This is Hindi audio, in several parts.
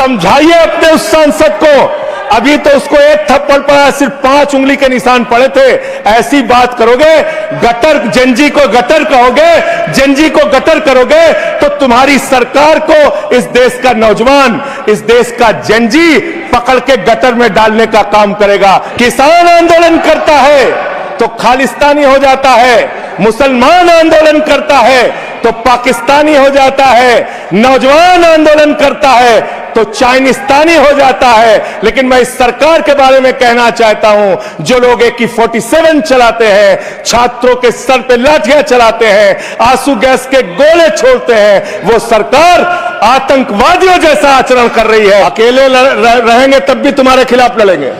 समझाइए अपने उस सांसद को। अभी तो उसको एक थप्पड़ पड़ा, सिर्फ 5 उंगली के निशान पड़े थे। ऐसी बात करोगे, गटर जेनजी को गटर कहोगे, जेनजी को गटर करोगे, तो तुम्हारी सरकार को इस देश का नौजवान, इस देश का जेनजी पकड़ के गटर में डालने का काम करेगा। किसान आंदोलन करता है तो खालिस्तानी हो जाता है, मुसलमान आंदोलन करता है तो पाकिस्तानी हो जाता है, नौजवान आंदोलन करता है तो चाइनिस्तानी हो जाता है। लेकिन मैं इस सरकार के बारे में कहना चाहता हूं, जो लोग AK-47 चलाते हैं, छात्रोर के सर पे लाठियां चलाते हैं, आंसू गैस के गोले छोड़ते हैं, वो सरकार आतंकवादियों जैसा आचरण कर रही है। अकेले रहेंगे तब भी तुम्हारे खिलाफ लड़ेंगे,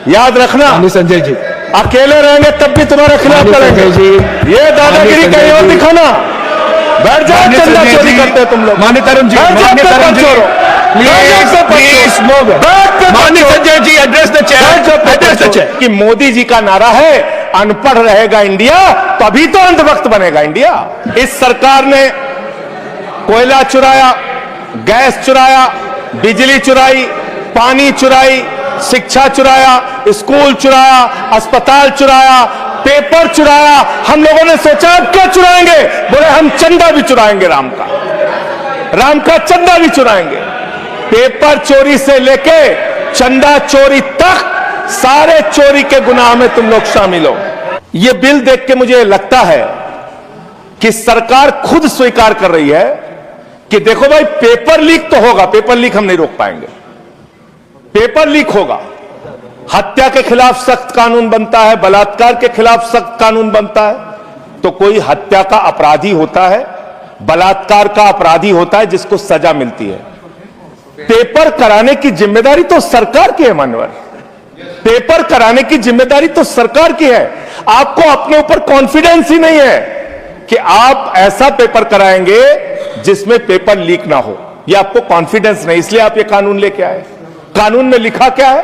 याद रखना। संजय जी, अकेले रहेंगे तब भी तुम्हारे खिलाफ लड़ेंगे। ये दादागिरी कहीं और दिखाना। बैठ जाओ, चंदा चोरी करते हैं तुम लोग। माननीय तरुण जी, माननीय Sanjay ji, address the chair. कि मोदी जी का नारा है अनपढ़ रहेगा इंडिया, तभी तो अंधभक्त बनेगा इंडिया। इस सरकार ने कोयला चुराया, गैस चुराया, बिजली चुराई, पानी चुराई, शिक्षा चुराया, स्कूल चुराया, अस्पताल चुराया, पेपर चुराया। हम लोगों ने सोचा अब क्या चुराएंगे, बोले हम चंदा भी चुराएंगे, राम का चंदा भी चुराएंगे। पेपर चोरी से लेके चंदा चोरी तक सारे चोरी के गुनाह में तुम लोग शामिल हो। यह बिल देख के मुझे लगता है कि सरकार खुद स्वीकार कर रही है कि देखो भाई, पेपर लीक तो होगा, पेपर लीक हम नहीं रोक पाएंगे, पेपर लीक होगा। हत्या के खिलाफ सख्त कानून बनता है, बलात्कार के खिलाफ सख्त कानून बनता है। तो कोई हत्या का अपराधी होता है, बलात्कार का अपराधी होता है जिसको सजा मिलती है। पेपर कराने की जिम्मेदारी तो सरकार की है मानवर, पेपर कराने की जिम्मेदारी तो सरकार की है। आपको अपने ऊपर कॉन्फिडेंस ही नहीं है कि आप ऐसा पेपर कराएंगे जिसमें पेपर लीक ना हो। यह आपको कॉन्फिडेंस नहीं, इसलिए आप ये कानून लेके आए। कानून में लिखा क्या है?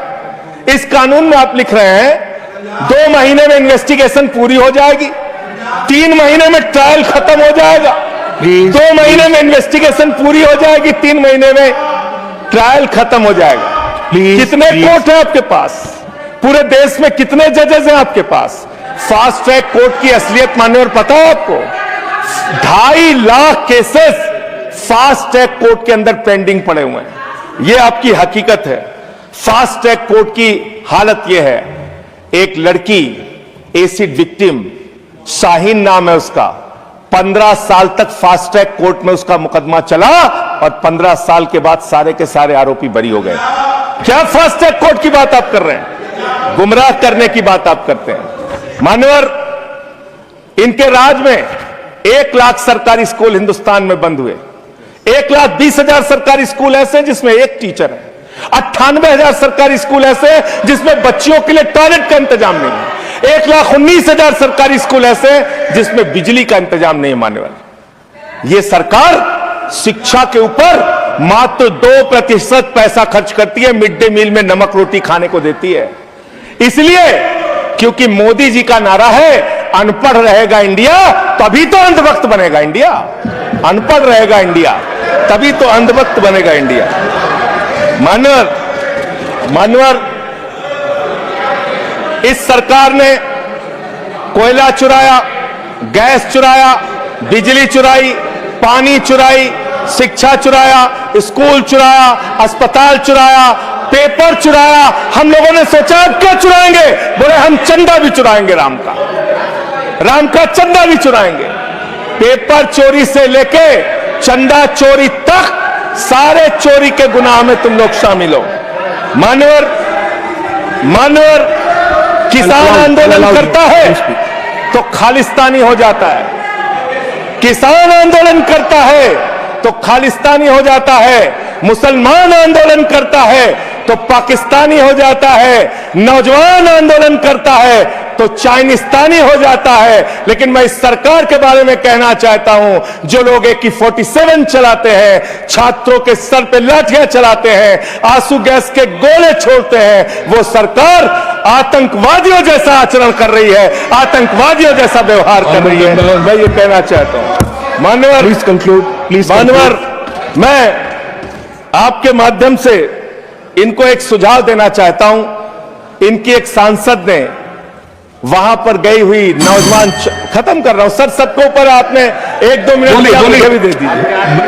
इस कानून में आप लिख रहे हैं 2 महीने में इन्वेस्टिगेशन पूरी हो जाएगी, 3 महीने में ट्रायल खत्म हो जाएगा। 2 महीने में इन्वेस्टिगेशन पूरी हो जाएगी, 3 महीने में ट्रायल खत्म हो जाएगा। कितने कोर्ट है आपके पास? पूरे देश में कितने जजेस हैं आपके पास? फास्ट ट्रैक कोर्ट की असलियत मानने और पता है आपको? 2.5 lakh cases fast track court के अंदर पेंडिंग पड़े हुए हैं। यह आपकी हकीकत है। फास्ट ट्रैक कोर्ट की हालत यह है, एक लड़की एसिड विक्टिम, शाहीन नाम है उसका, 15 साल तक फास्ट ट्रैक कोर्ट में उसका मुकदमा चला और 15 साल के बाद सारे के सारे आरोपी बरी हो गए। क्या फास्ट ट्रैक कोर्ट की बात आप कर रहे हैं? गुमराह करने की बात आप करते हैं। मानवर, इनके राज में 1 लाख सरकारी स्कूल हिंदुस्तान में बंद हुए। 1,20,000 सरकारी स्कूल ऐसे हैं जिसमें एक टीचर है। 98,000 सरकारी स्कूल ऐसे हैं जिसमें बच्चियों के लिए टॉयलेट का इंतजाम नहीं है। 1,19,000 सरकारी स्कूल ऐसे हैं जिसमें बिजली का इंतजाम नहीं है। मानने वाले, यह सरकार शिक्षा के ऊपर मात्र 2% पैसा खर्च करती है, मिड डे मील में नमक रोटी खाने को देती है। इसलिए क्योंकि मोदी जी का नारा है अनपढ़ रहेगा इंडिया, तभी तो अंधभक्त बनेगा इंडिया। अनपढ़ रहेगा इंडिया, तभी तो अंधभक्त बनेगा इंडिया। मानवर, इस सरकार ने कोयला चुराया, गैस चुराया, बिजली चुराई, पानी चुराई, शिक्षा चुराया, स्कूल चुराया, अस्पताल चुराया, पेपर चुराया। हम लोगों ने सोचा अब क्या चुराएंगे, बोले हम चंदा भी चुराएंगे, राम का चंदा भी चुराएंगे। पेपर चोरी से लेके चंदा चोरी तक सारे चोरी के गुनाह में तुम लोग शामिल हो। मानवर, किसान आंदोलन करता है तो खालिस्तानी हो जाता है, किसान आंदोलन करता है तो खालिस्तानी हो जाता है, मुसलमान आंदोलन करता है तो पाकिस्तानी हो जाता है, नौजवान आंदोलन करता है तो चाइनिस्तानी हो जाता है। लेकिन मैं इस सरकार के बारे में कहना चाहता हूं, जो लोग AK-47 चलाते हैं, छात्रों के सर पे लाठियां चलाते हैं, आंसू गैस के गोले छोड़ते हैं, वो सरकार आतंकवादियों जैसा आचरण कर रही है, आतंकवादियों जैसा व्यवहार कर रही है। मैं ये कहना चाहता हूं। मानवर, प्लीज कंक्लूड, प्लीज। मानवर, मैं आपके माध्यम से इनको एक सुझाव देना चाहता हूं। इनकी एक सांसद ने वहां पर गई हुई नौजवान, खत्म कर रहा हूं सर, सबके ऊपर आपने 1-2 मिनट मुझे भी दे दीजिए,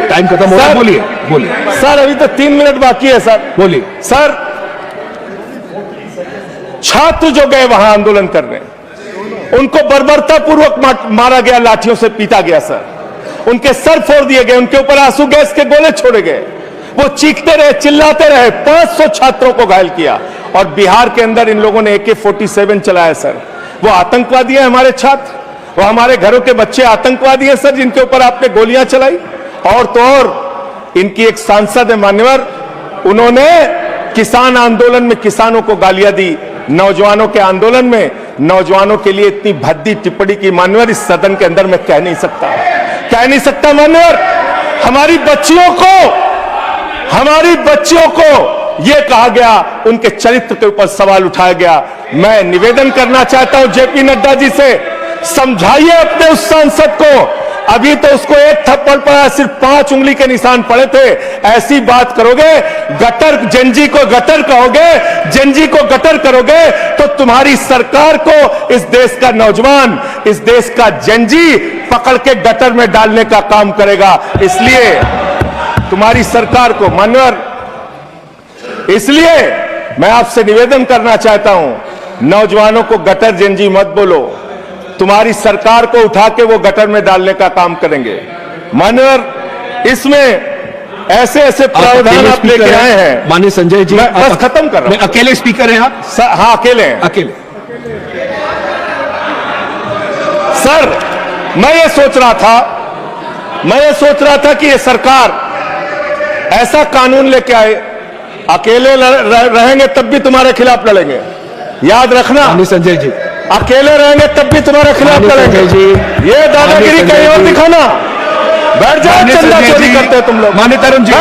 टाइम खत्म हो रहा, बोलिए बोलिए सर। अभी तो 3 मिनट बाकी है सर, बोलिए सर। छात्र जो गए वहां आंदोलन करने, उनको बर्बरतापूर्वक मारा गया, लाठियों से पीटा गया सर, उनके सर फोड़ दिए गए, उनके ऊपर आंसू गैस के गोले छोड़े गए, वो चीखते रहे, चिल्लाते रहे, 500 छात्रों को घायल किया। और बिहार के अंदर इन लोगों ने AK-47 चलाया सर। वो आतंकवादी हैं हमारे छात्र, वो हमारे घरों के बच्चे आतंकवादी हैं सर, जिनके ऊपर आपने गोलियां चलाई। और तो और इनकी एक सांसद है मान्यवर, उन्होंने किसान आंदोलन में किसानों को गालियां दी, नौजवानों के आंदोलन में नौजवानों के लिए इतनी भद्दी टिप्पणी की मान्यवर, इस सदन के अंदर मैं कह नहीं सकता मान्यवर। हमारी बच्चियों को यह कहा गया, उनके चरित्र के ऊपर सवाल उठाया गया। मैं निवेदन करना चाहता हूं JP नड्डा जी से, समझाइए अपने उस सांसद को। अभी तो उसको एक थप्पड़ पड़ा, सिर्फ 5 उंगली के निशान पड़े थे। ऐसी बात करोगे, गटर जेनजी को गटर कहोगे, जेनजी को गटर करोगे, तो तुम्हारी सरकार को इस देश का नौजवान, इस देश का जेनजी पकड़ के गटर में डालने का काम करेगा। इसलिए तुम्हारी सरकार को मान्यवर, इसलिए मैं आपसे निवेदन करना चाहता हूं, नौजवानों को गटर जेनजी मत बोलो, तुम्हारी सरकार को उठा के वो गटर में डालने का काम करेंगे। मान्यवर, इसमें ऐसे ऐसे प्रावधान आप लेके आए हैं। माननीय संजय जी, मैं बस खत्म कर रहा हूं। अकेले स्पीकर हैं आप? हाँ, अकेले हैं। अकेले। सर, मैं ये सोच रहा था कि ये सरकार ऐसा कानून लेके आए, अकेले रहेंगे तब भी तुम्हारे खिलाफ लड़ेंगे, याद रखना। माननीय संजय जी, अकेले रहेंगे तब भी तुम्हारे खिलाफ लड़ेंगे। ये दादागिरी कहीं और दिखाना, बैठ जाओ, चंदा चोरी करते हो तुम लोग। माननीय तरुण जी,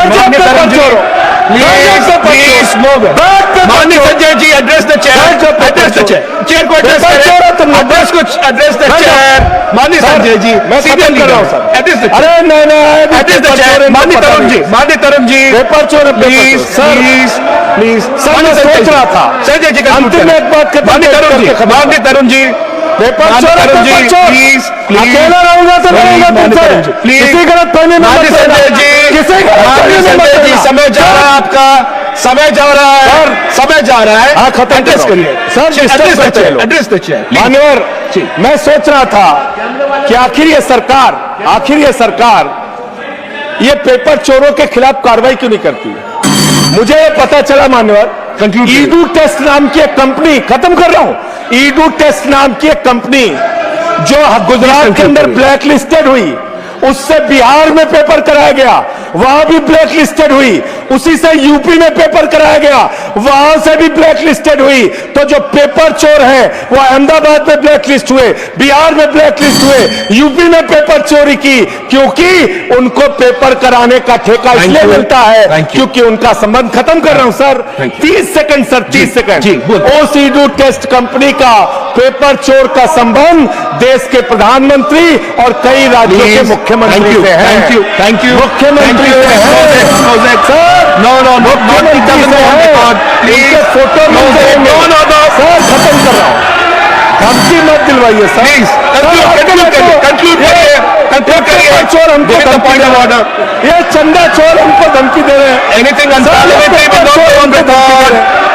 माननीय Sanjay ji, address the chair, chair को एड्रेस करें, एड्रेस द चेयर। माननीय संजय जी, मैं सीधे कर रहा हूं सर, एड्रेस द चेयर। अरे नहीं, एड्रेस द चेयर। माननीय तरुण जी, पेपर चोर, प्लीज सर, मैं सोच रहा था संजय जी का अंतिम एक बात। माननीय तरुण जी, पेपर चोर, प्लीज अकेला रहूंगा तो रहूंगा तुमसे, किसी गलत फहमी में मत रहना, किसी संजय जी, समय जा रहा है आपका, समय जा रहा है। हाँ, खत्म एड्रेस करिए सर, एड्रेस द चेयर। मान्यवर, मैं सोच रहा था कि आखिर ये सरकार ये पेपर चोरों के खिलाफ कार्रवाई क्यों नहीं करती। मुझे ये पता चला मान्यवर, ईडू टेस्ट नाम की एक कंपनी, खत्म कर रहा हूं, ईडू टेस्ट नाम की एक कंपनी जो गुजरात के अंदर ब्लैक लिस्टेड हुई, उससे बिहार में पेपर कराया गया, वहां भी ब्लैक लिस्टेड हुई, उसी से यूपी में पेपर कराया गया, वहां से भी ब्लैक लिस्टेड हुई। तो जो पेपर चोर है वो अहमदाबाद में ब्लैक लिस्ट हुए, बिहार में ब्लैक लिस्ट हुए, यूपी में पेपर चोरी की, क्योंकि उनको पेपर कराने का ठेका इसलिए मिलता है क्योंकि उनका संबंध, खत्म कर रहा हूं सर, 30 सेकंड सर, 30 सेकंड। उस ईडू टेस्ट कंपनी का पेपर चोर का संबंध देश के प्रधानमंत्री और कई राज्यों के मुख्यमंत्री से है। थैंक यू, मुख्यमंत्री से है सर, मुख्यमंत्री से है, इनके फोटो मिलते हैं सर, खत्म कर रहा हूं, धमकी मत दिलवाइए सर, कंक्लूड करिए। चोर हमको धमकी दे रहे हैं, ये चंदा चोर हमको धमकी दे रहे हैं। Anything unparliamentary will not go on record.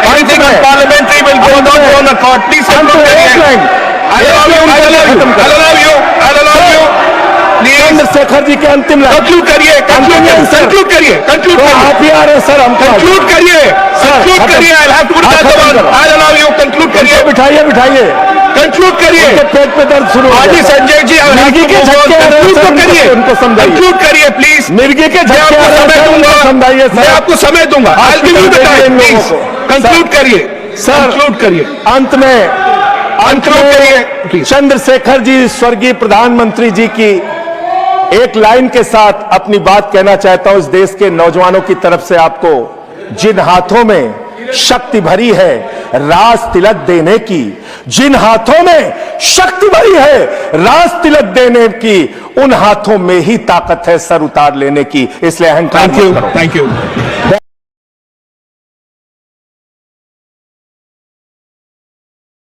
Anything unparliamentary will go not go on record. Please conclude करिए। I'll allow you. Chandrashekhar ji के अंतिम लाइन, कंक्लूड करिए। आप ही आ रहे हैं सर, हम कंक्लूड करिए। I'll have to put that one. I'll allow you. Conclude करिए। बिठाइए। कंक्लूड करिए। पेट पे दर्द शुरू हो गया। संजय जी, मिर्गी के झटके आ रहे हैं सर, उनको समझाइए। कंक्लूड करिए प्लीज। मिर्गी के झटके आ रहे हैं, उनको समझाइए सर। मैं आपको समय दूंगा। I'll give you the time, please. Conclude करिए सर, कंक्लूड करिए। अंत में चंद्रशेखर जी, स्वर्गीय प्रधानमंत्री जी की एक लाइन के साथ अपनी बात कहना चाहता हूं। इस देश के नौजवानों की तरफ से आपको, जिन हाथों में शक्ति भरी है राज तिलक देने की, जिन हाथों में शक्ति भरी है राज तिलक देने की, उन हाथों में ही ताकत है सर उतार लेने की। इसलिए अहंकार मत करो। Thank you.